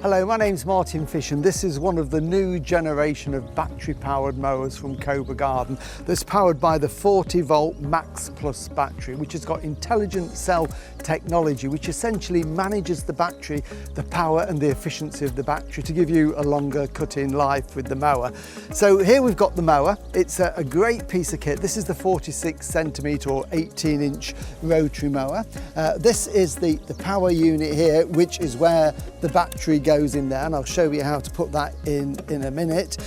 Hello, my name's Martin Fish and this is one of the new generation of battery powered mowers from Cobra Garden that's powered by the 40 volt Max Plus battery, which has got intelligent cell technology which essentially manages the battery, the power and the efficiency of the battery to give you a longer cut-in life with the mower. So here we've got the mower. It's a great piece of kit. This is the 46 centimetre or 18-inch rotary mower. This is the power unit here, which is where the battery goes in there, and I'll show you how to put that in a minute.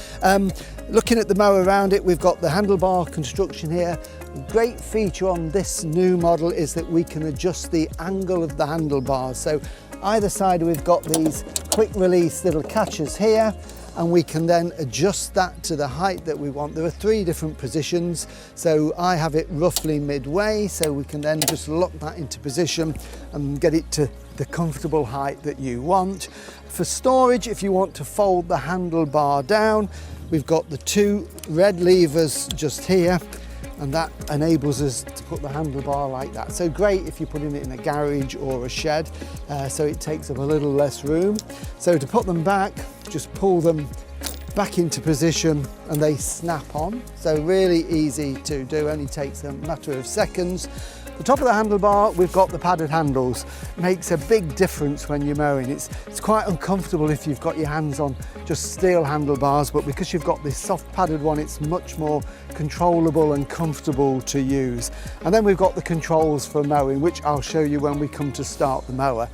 Looking at the mower around it, we've got the handlebar construction here. A great feature on this new model is that we can adjust the angle of the handlebars. So either side we've got these quick release little catchers here, and we can then adjust that to the height that we want. There are 3 different positions, so I have it roughly midway, so we can then just lock that into position and get it to the comfortable height that you want. For storage, if you want to fold the handlebar down, we've got the 2 red levers just here, and that enables us to put the handlebar like that. So great if you're putting it in a garage or a shed, so it takes up a little less room. So to put them back, just pull them back into position and they snap on. So really easy to do, only takes a matter of seconds. The top of the handlebar, we've got the padded handles. Makes a big difference when you're mowing. It's quite uncomfortable if you've got your hands on just steel handlebars, but because you've got this soft padded one, it's much more controllable and comfortable to use. And then we've got the controls for mowing, which I'll show you when we come to start the mower.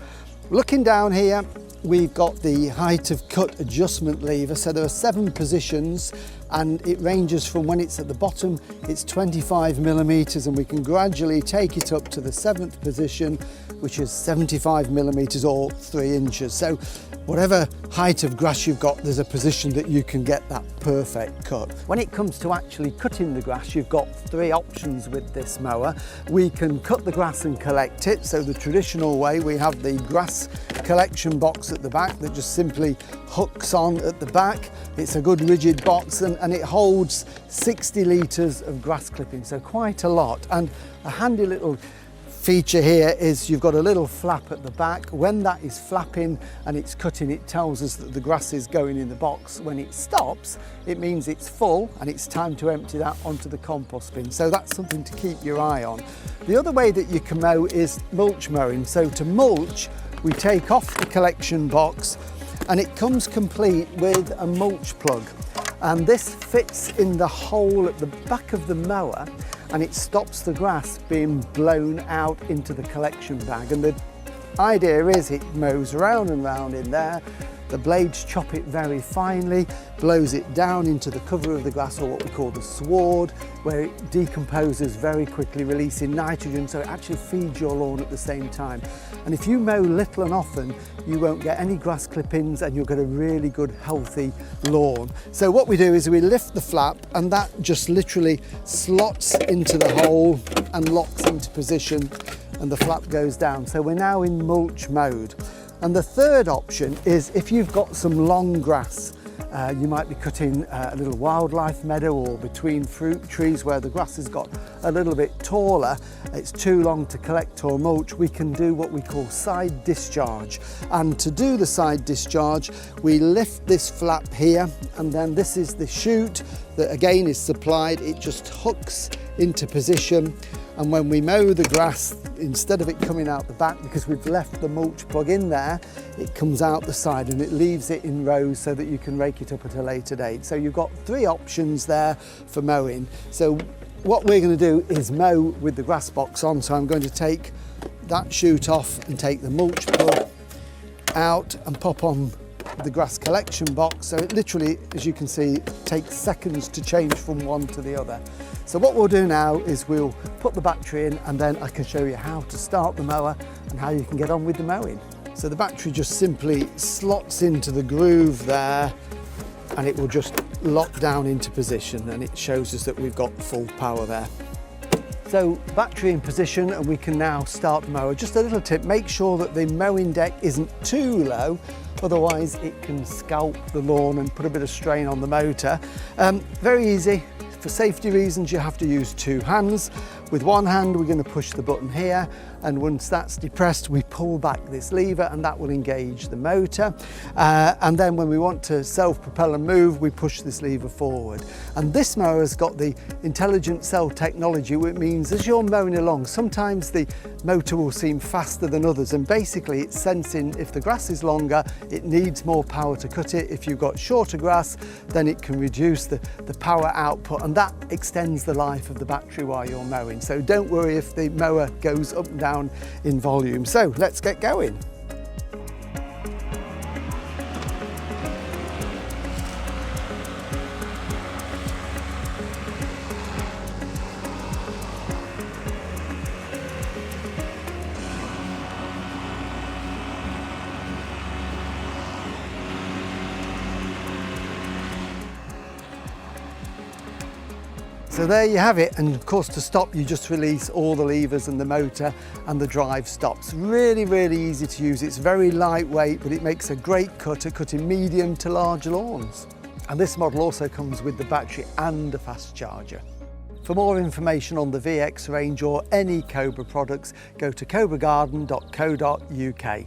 Looking down here, we've got the height of cut adjustment lever. So there are 7 positions, and it ranges from when it's at the bottom, it's 25 millimeters, and we can gradually take it up to the 7th position, which is 75 millimeters or 3 inches. So whatever height of grass you've got, there's a position that you can get that perfect cut. When it comes to actually cutting the grass, you've got 3 options with this mower. We can cut the grass and collect it. So the traditional way, we have the grass collection box at the back that just simply hooks on at the back. It's a good rigid box, and it holds 60 litres of grass clippings, so quite a lot. And a handy little feature here is you've got a little flap at the back. When that is flapping and it's cutting, it tells us that the grass is going in the box. When it stops, it means it's full and it's time to empty that onto the compost bin. So that's something to keep your eye on. The other way that you can mow is mulch mowing. So to mulch, we take off the collection box and it comes complete with a mulch plug. And this fits in the hole at the back of the mower, and it stops the grass being blown out into the collection bag. And the idea is it mows round and round in there. The blades chop it very finely, blows it down into the cover of the grass, or what we call the sward, where it decomposes very quickly, releasing nitrogen, so it actually feeds your lawn at the same time. And if you mow little and often, you won't get any grass clippings and you'll get a really good healthy lawn. So what we do is we lift the flap, and that just literally slots into the hole and locks into position, and the flap goes down. So we're now in mulch mode. And the third option is if you've got some long grass, you might be cutting a little wildlife meadow or between fruit trees where the grass has got a little bit taller, it's too long to collect or mulch, we can do what we call side discharge. And to do the side discharge, we lift this flap here, and then this is the chute that again is supplied. It just hooks into position, and when we mow the grass, instead of it coming out the back, because we've left the mulch plug in there, it comes out the side and it leaves it in rows so that you can rake it up at a later date. So you've got 3 options there for mowing. So what we're going to do is mow with the grass box on. So I'm going to take that chute off and take the mulch plug out and pop on the grass collection box. So it literally, as you can see, takes seconds to change from one to the other. So what we'll do now is we'll put the battery in, and then I can show you how to start the mower and how you can get on with the mowing. So the battery just simply slots into the groove there, and it will just lock down into position, and it shows us that we've got full power there. So battery in position, and we can now start the mower. Just a little tip, make sure that the mowing deck isn't too low, otherwise it can scalp the lawn and put a bit of strain on the motor. Very easy. For safety reasons, you have to use two hands. With one hand, we're going to push the button here, and once that's depressed, we pull back this lever and that will engage the motor. And then when we want to self-propel and move, we push this lever forward. And this mower has got the intelligent cell technology, which means as you're mowing along, sometimes the motor will seem faster than others, and basically it's sensing if the grass is longer, it needs more power to cut it. If you've got shorter grass, then it can reduce the power output, and that extends the life of the battery while you're mowing. So don't worry if the mower goes up and down in volume. So let's get going. So there you have it, and of course to stop you just release all the levers and the motor and the drive stops. Really, really easy to use. It's very lightweight, but it makes a great cut at cutting medium to large lawns. And this model also comes with the battery and a fast charger. For more information on the VX range or any Cobra products, go to cobragarden.co.uk.